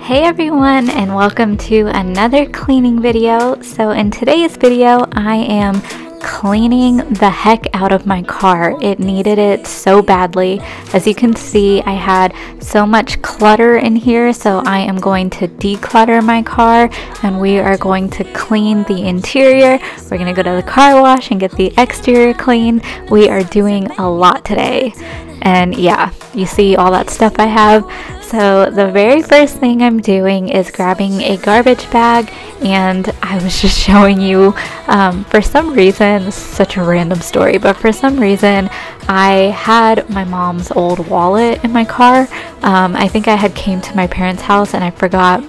Hey everyone, and welcome to another cleaning video. So in today's video I am cleaning the heck out of my car. It needed it so badly. As you can see, I had so much clutter in here, so I am going to declutter my car and we are going to clean the interior. We're going to go to the car wash and get the exterior clean. We are doing a lot today. And yeah, you see all that stuff I have. So the very first thing I'm doing is grabbing a garbage bag, and I was just showing you, for some reason, such a random story, but for some reason I had my mom's old wallet in my car. I think I had came to my parents' house and I forgot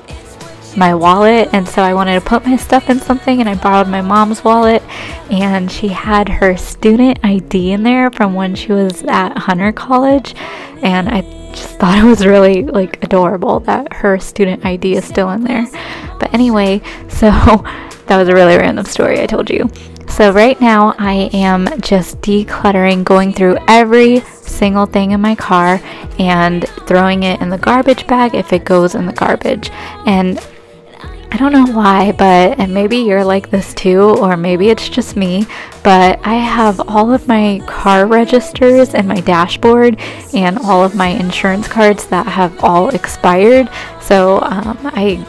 my wallet, and so I wanted to put my stuff in something, and I borrowed my mom's wallet, and she had her student ID in there from when she was at Hunter College, and I just thought it was really like adorable that her student ID is still in there. But anyway, so that was a really random story I told you. So right now I am just decluttering, going through every single thing in my car and throwing it in the garbage bag if it goes in the garbage. And I don't know why, and maybe you're like this too, or maybe it's just me, but I have all of my car registers and my dashboard and all of my insurance cards that have all expired. So I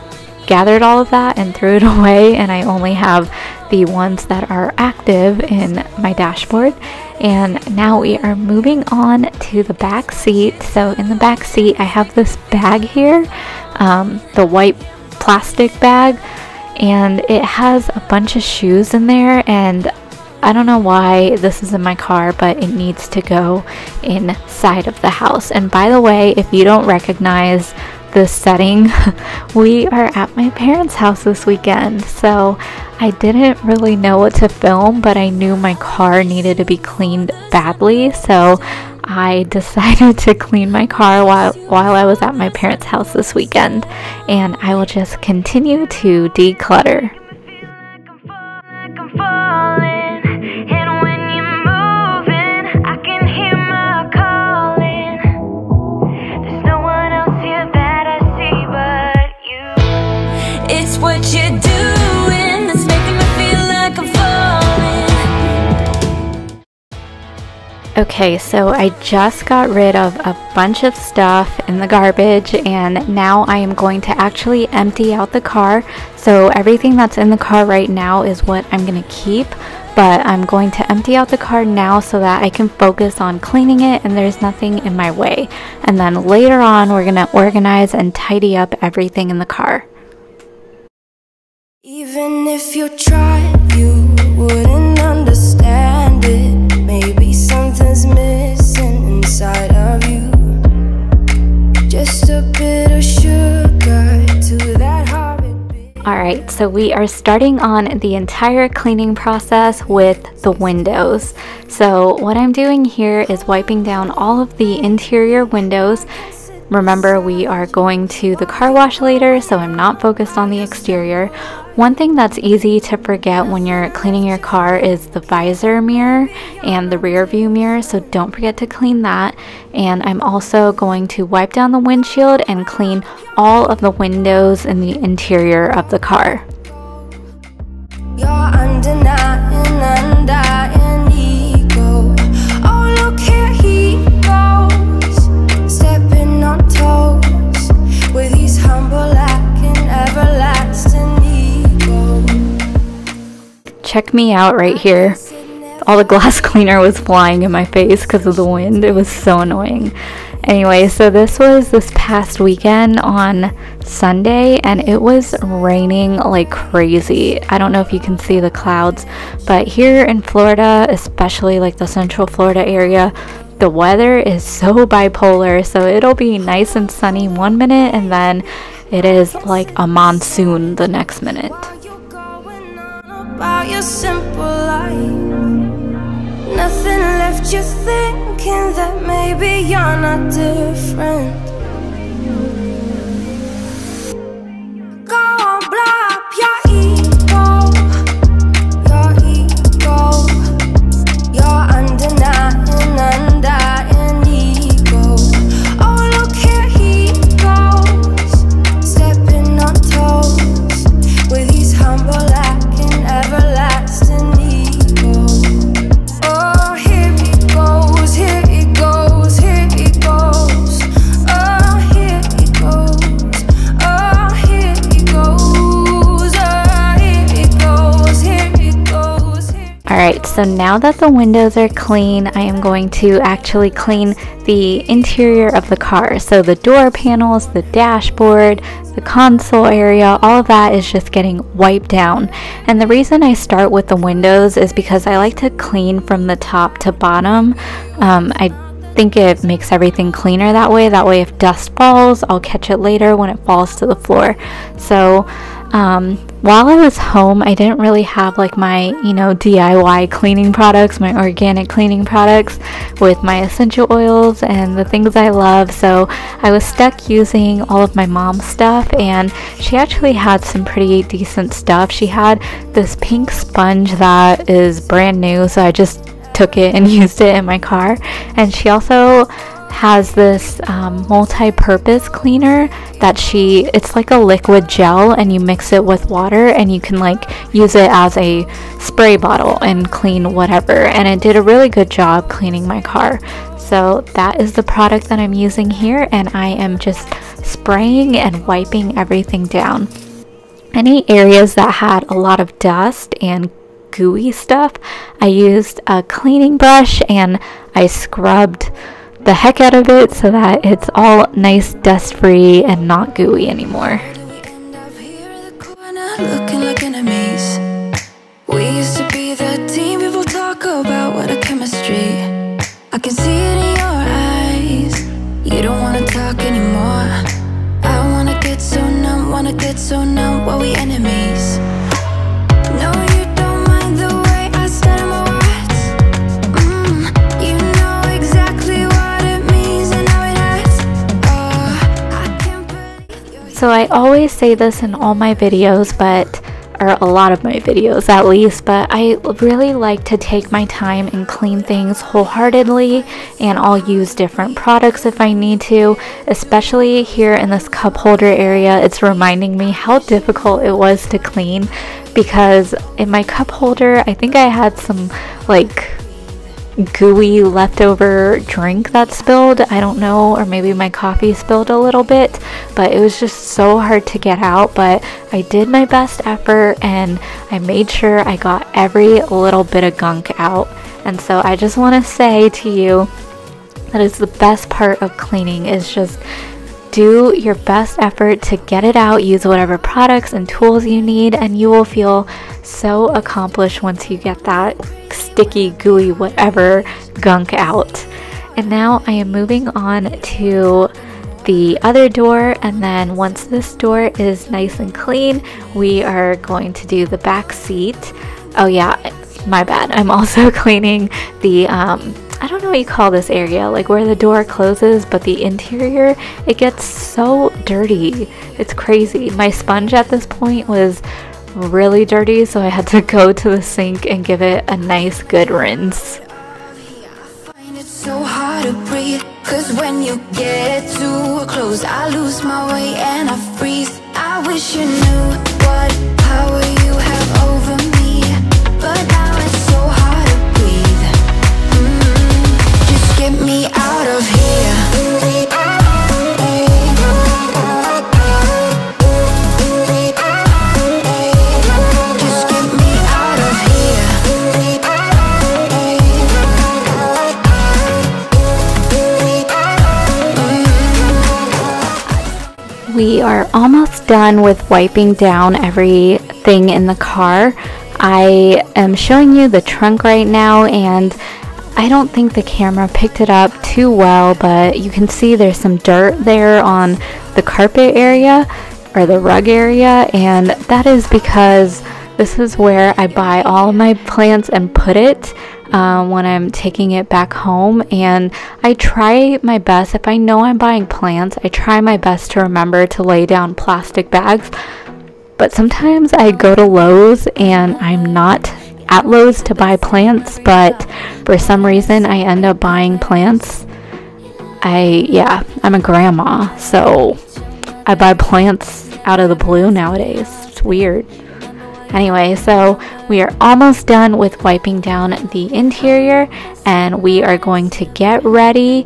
gathered all of that and threw it away, and I only have the ones that are active in my dashboard. And now we are moving on to the back seat. So in the back seat I have this bag here, the white plastic bag, and it has a bunch of shoes in there, and I don't know why this is in my car, but it needs to go inside of the house. And by the way, if you don't recognize this setting, we are at my parents' house this weekend, so I didn't really know what to film, but I knew my car needed to be cleaned badly, so I decided to clean my car while I was at my parents' house this weekend, and I will just continue to declutter. It's what you're doing that's making me feel like I'm falling. Okay, so I just got rid of a bunch of stuff in the garbage, and now I am going to actually empty out the car. So everything that's in the car right now is what I'm going to keep, but I'm going to empty out the car now so that I can focus on cleaning it and there's nothing in my way. And then later on we're going to organize and tidy up everything in the car. Even if you tried, you wouldn't understand it. Maybe something's missing inside of you. Just a bit of sugar to that heartbeat. Alright, so we are starting on the entire cleaning process with the windows. So what I'm doing here is wiping down all of the interior windows. Remember, we are going to the car wash later, so I'm not focused on the exterior. One thing that's easy to forget when you're cleaning your car is the visor mirror and the rear view mirror, so don't forget to clean that. And I'm also going to wipe down the windshield and clean all of the windows in the interior of the car. You're undenying, undying ego. Oh, look here he goes, stepping on toes with his humble and everlasting ego. Check me out right here. All the glass cleaner was flying in my face because of the wind. It was so annoying. Anyway, so this was this past weekend on Sunday, and it was raining like crazy. I don't know if you can see the clouds, but here in Florida, especially like the Central Florida area, the weather is so bipolar. So it'll be nice and sunny one minute, and then it is like a monsoon the next minute. About your simple life, nothing left you thinking that maybe you're not different. Go on, blow up your ego, you're undenying, undying ego. Oh, look here he goes, step Alright, so now that the windows are clean, I am going to actually clean the interior of the car. So the door panels, the dashboard, the console area, all of that is just getting wiped down. And the reason I start with the windows is because I like to clean from the top to bottom. I think it makes everything cleaner that way. That way if dust falls, I'll catch it later when it falls to the floor. So while I was home, I didn't really have like my, DIY cleaning products, my organic cleaning products with my essential oils and the things I love. So I was stuck using all of my mom's stuff, and she actually had some pretty decent stuff. She had this pink sponge that is brand new, so I just took it and used it in my car. And she also has this multi-purpose cleaner that it's like a liquid gel, and you mix it with water and you can like use it as a spray bottle and clean whatever, and it did a really good job cleaning my car. So that is the product that I'm using here, and I am just spraying and wiping everything down. Any areas that had a lot of dust and gooey stuff, I used a cleaning brush and I scrubbed the heck out of it so that it's all nice, dust free and not gooey anymore. Looking like enemies. We used to be the team people talk about. What a chemistry. I can see it in your eyes. You don't wanna talk anymore. I wanna get so numb, while we enemies. No, you don't mind the way I stutter my words. You know exactly what it means and how it hurts. Oh, I can't believe. So I always say this in all my videos, or a lot of my videos at least, but I really like to take my time and clean things wholeheartedly, and I'll use different products if I need to. Especially here in this cup holder area, it's reminding me how difficult it was to clean, because in my cup holder I think I had some like gooey leftover drink that spilled, I don't know, or maybe my coffee spilled a little bit, but it was just so hard to get out. But I did my best effort and I made sure I got every little bit of gunk out. And so I just want to say to you that is the best part of cleaning, is just do your best effort to get it out. Use whatever products and tools you need, and you will feel so accomplished once you get that sticky, gooey, whatever gunk out. And now I am moving on to the other door, and then once this door is nice and clean, we are going to do the back seat. Oh yeah, my bad. I'm also cleaning the I don't know what you call this area, like where the door closes, but the interior, it gets so dirty. It's crazy. My sponge at this point was really dirty, so I had to go to the sink and give it a nice good rinse. It's so hard to breathe, 'cause when you get too close, I lose my way and I freeze. I wish you knew what power you have over me, but now it's so hard to breathe. Just get me out of here. We are almost done with wiping down everything in the car. I am showing you the trunk right now, and I don't think the camera picked it up too well, but you can see there's some dirt there on the carpet area or the rug area, and that is because this is where I buy all of my plants and put it when I'm taking it back home. And I try my best, if I know I'm buying plants, I try my best to remember to lay down plastic bags. But sometimes I go to Lowe's and I'm not at Lowe's to buy plants, but for some reason I end up buying plants. I'm a grandma, so I buy plants out of the blue nowadays. It's weird. Anyway, so we are almost done with wiping down the interior, and we are going to get ready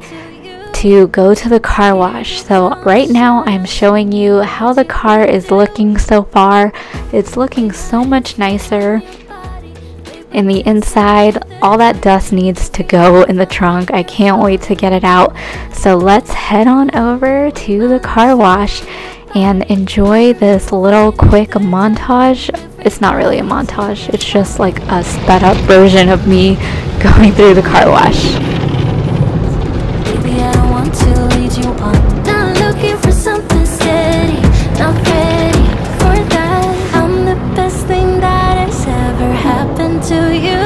to go to the car wash. So right now I'm showing you how the car is looking so far. It's looking so much nicer. in the inside. All that dust needs to go in the trunk. I can't wait to get it out. So let's head on over to the car wash and enjoy this little quick montage. It's not really a montage, it's just like a sped up version of me going through the car wash. Baby, I don't want to lead you on. Not looking for something steady, not ready for that. I'm the best thing that has ever happened to you.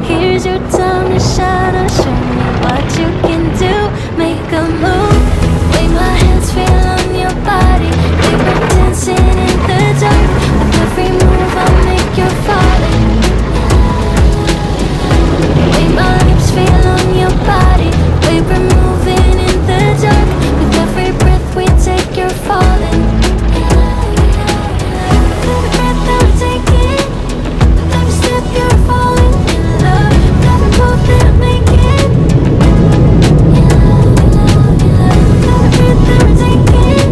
Here's your time to shine, I'll show me what you can do. Make a move, make my hands feel on your body. We've been dancing in the dark. With every move I'll make you falling. Make my lips feel on your body. We're moving in the dark. With every breath we take, you're falling. Every breath that we take in, with every step you're falling in love. Every move that we make it. Every breath that we take in,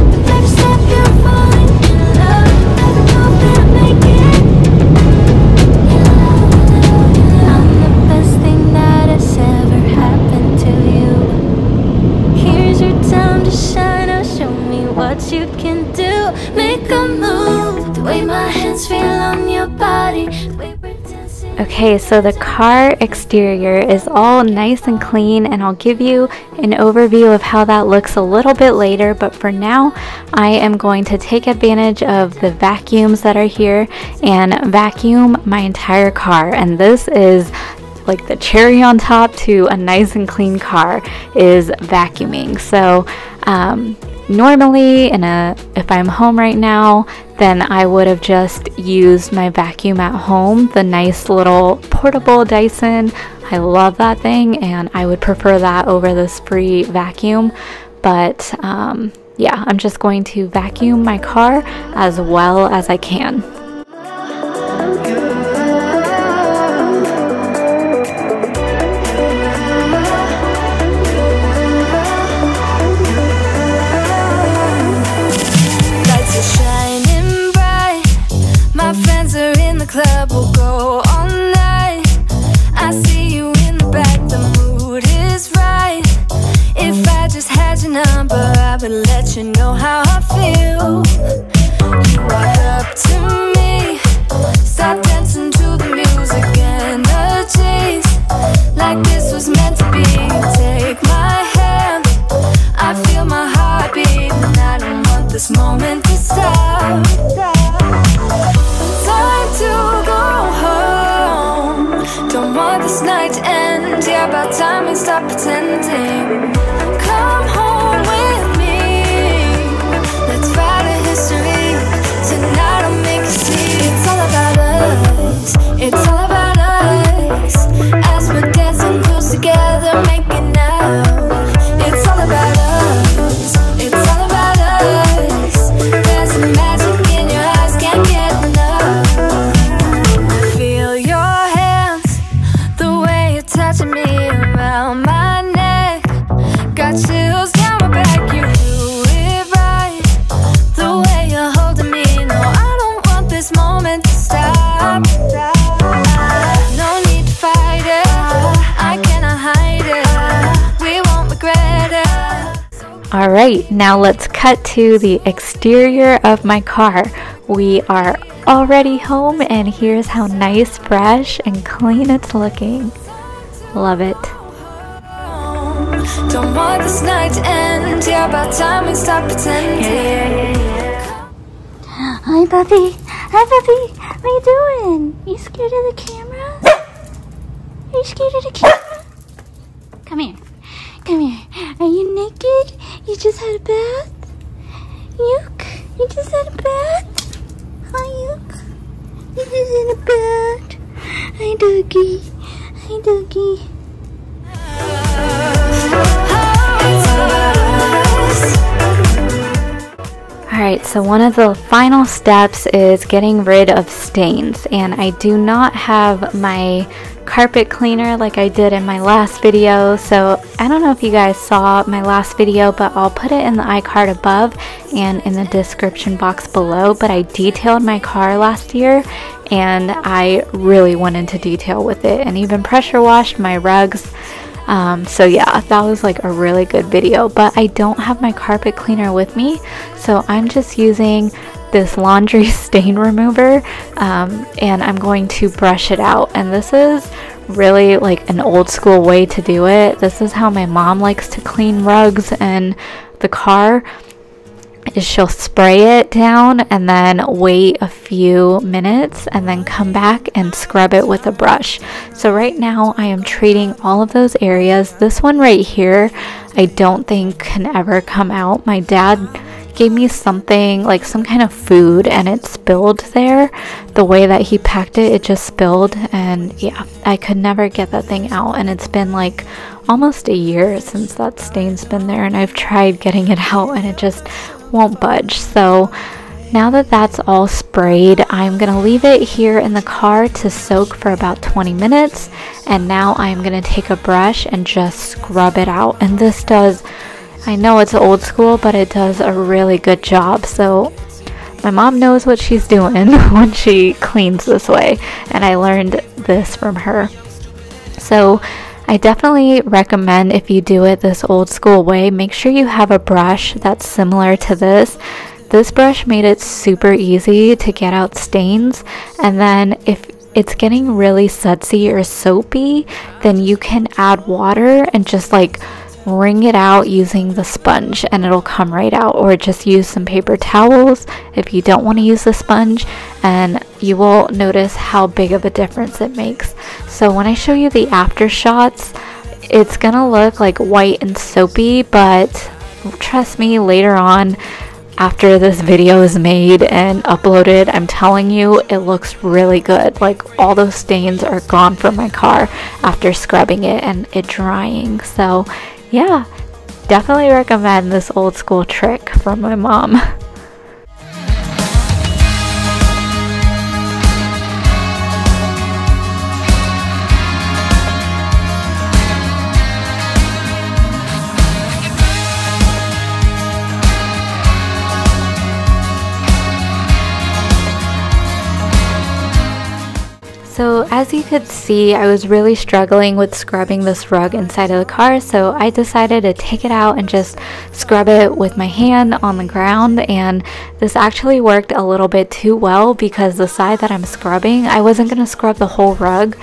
with every step you're falling in love. Every move that we make it. I'm the best thing that has ever happened to you. Here's your time to shine, now show me what you can do. Make a move, the way my hands feel on your body, the way we're dancing. Okay, so the car exterior is all nice and clean, and I'll give you an overview of how that looks a little bit later, but for now I am going to take advantage of the vacuums that are here and vacuum my entire car. And this is like the cherry on top to a nice and clean car, is vacuuming. So normally if I'm home right now, then I would have just used my vacuum at home, the nice little portable Dyson. I love that thing, and I would prefer that over this free vacuum. But yeah, I'm just going to vacuum my car as well as I can. Club will go all night. I see you in the back, the mood is right. If I just had your number, I would let you know how I feel. You walk up to me, start dancing to the music, energies like this was meant to be. Take my hand, I feel my heart beat, and I don't want this moment to stop. Time to go home, don't want this night to end. Yeah, about time we stop pretending. Come home with me, let's write a history. Tonight I'll make you see. It's all about us, it's all about us. As we're dancing close together, making out. It's all about us, it's all about us. There's some magic in your eyes, can't get enough. Feel your hands, the way you're touching me around my neck. Got chills down my back, you do it right. The way you're holding me, no, I don't want this moment to stop. No need to fight it, I cannot hide it. We won't regret it. Alright, now let's cut to the exterior of my car. We are already home, and here's how nice, fresh, and clean it's looking. Love it. Don't want this night to end. Yeah, about time we stop pretending. Hi, puppy. Hi, puppy. What are you doing? Are you scared of the camera? Are you scared of the camera? Come here. Come here. Are you naked? You just had a bath? Yuck. You just had a bath? Hi, Yuck. You just had a bath. Hi, doggy. Hi, doggy. Alright, so one of the final steps is getting rid of stains, and I do not have my carpet cleaner like I did in my last video. So I don't know if you guys saw my last video, but I'll put it in the iCard above and in the description box below. But I detailed my car last year and I really went into detail with it, and even pressure washed my rugs. So yeah, that was like a really good video. But I don't have my carpet cleaner with me, so I'm just using this laundry stain remover, and I'm going to brush it out. And this is really like an old school way to do it. This is how my mom likes to clean rugs and the car, is she'll spray it down and then wait a few minutes and then come back and scrub it with a brush. So right now I am treating all of those areas. This one right here I don't think can ever come out. My dad gave me something like some kind of food and it spilled there. The way that he packed it, it just spilled, and yeah, I could never get that thing out. And it's been like almost a year since that stain's been there, and I've tried getting it out and it just won't budge. So now that that's all sprayed, I'm gonna leave it here in the car to soak for about 20 minutes, and now I'm gonna take a brush and just scrub it out. And this does, I know it's old school, but it does a really good job. So my mom knows what she's doing when she cleans this way, and I learned this from her. So I definitely recommend, if you do it this old school way, make sure you have a brush that's similar to this. This brush made it super easy to get out stains, and then if it's getting really sudsy or soapy, then you can add water and just like wring it out using the sponge and it'll come right out. Or just use some paper towels if you don't want to use the sponge, and you will notice how big of a difference it makes. So when I show you the after shots, it's gonna look like white and soapy, but trust me, later on after this video is made and uploaded, I'm telling you, it looks really good. Like all those stains are gone from my car after scrubbing it and it drying. So yeah, definitely recommend this old school trick from my mom. So as you could see, I was really struggling with scrubbing this rug inside of the car, so I decided to take it out and just scrub it with my hand on the ground. And this actually worked a little bit too well, because the side that I'm scrubbing, I wasn't going to scrub the whole rug,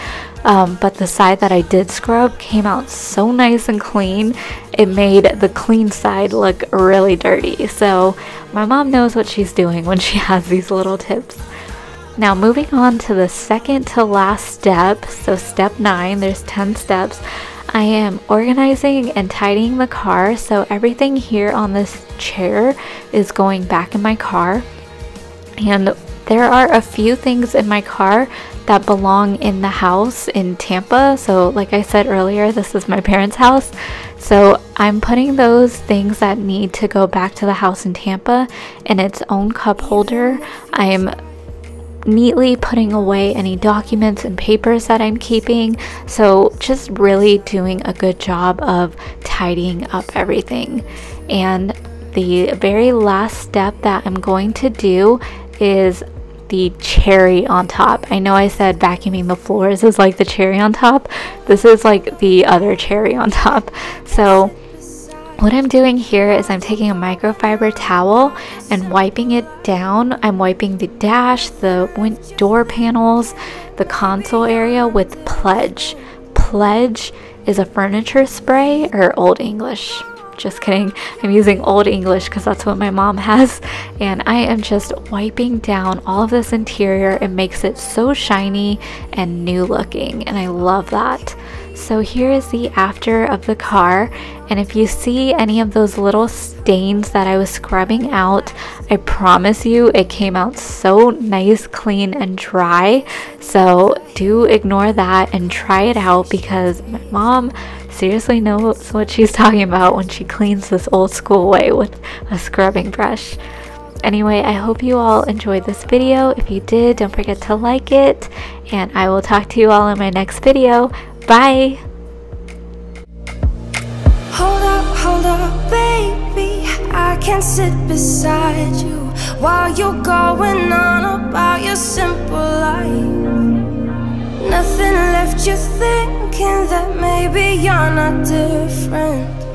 but the side that I did scrub came out so nice and clean. It made the clean side look really dirty. So my mom knows what she's doing when she has these little tips. Now moving on to the second to last step, so step 9, there's 10 steps. I am organizing and tidying the car, so everything here on this chair is going back in my car. And there are a few things in my car that belong in the house in Tampa. So like I said earlier, this is my parents' house. So I'm putting those things that need to go back to the house in Tampa in its own cup holder. I am neatly putting away any documents and papers that I'm keeping. So just really doing a good job of tidying up everything. And the very last step that I'm going to do is the cherry on top. I know I said vacuuming the floors is like the cherry on top. This is like the other cherry on top. So what I'm doing here is I'm taking a microfiber towel and wiping it down. I'm wiping the dash, the door panels, the console area with Pledge. Pledge is a furniture spray, or Old English. Just kidding. I'm using Old English because that's what my mom has. And I am just wiping down all of this interior. It makes it so shiny and new looking, and I love that. So here is the after of the car, and if you see any of those little stains that I was scrubbing out, I promise you it came out so nice, clean, and dry. So do ignore that and try it out, because my mom seriously knows what she's talking about when she cleans this old school way with a scrubbing brush. Anyway, I hope you all enjoyed this video. If you did, don't forget to like it, and I will talk to you all in my next video. Bye! Hold up, baby, I can't sit beside you while you're going on about your simple life. Nothing left you thinking that maybe you're not different.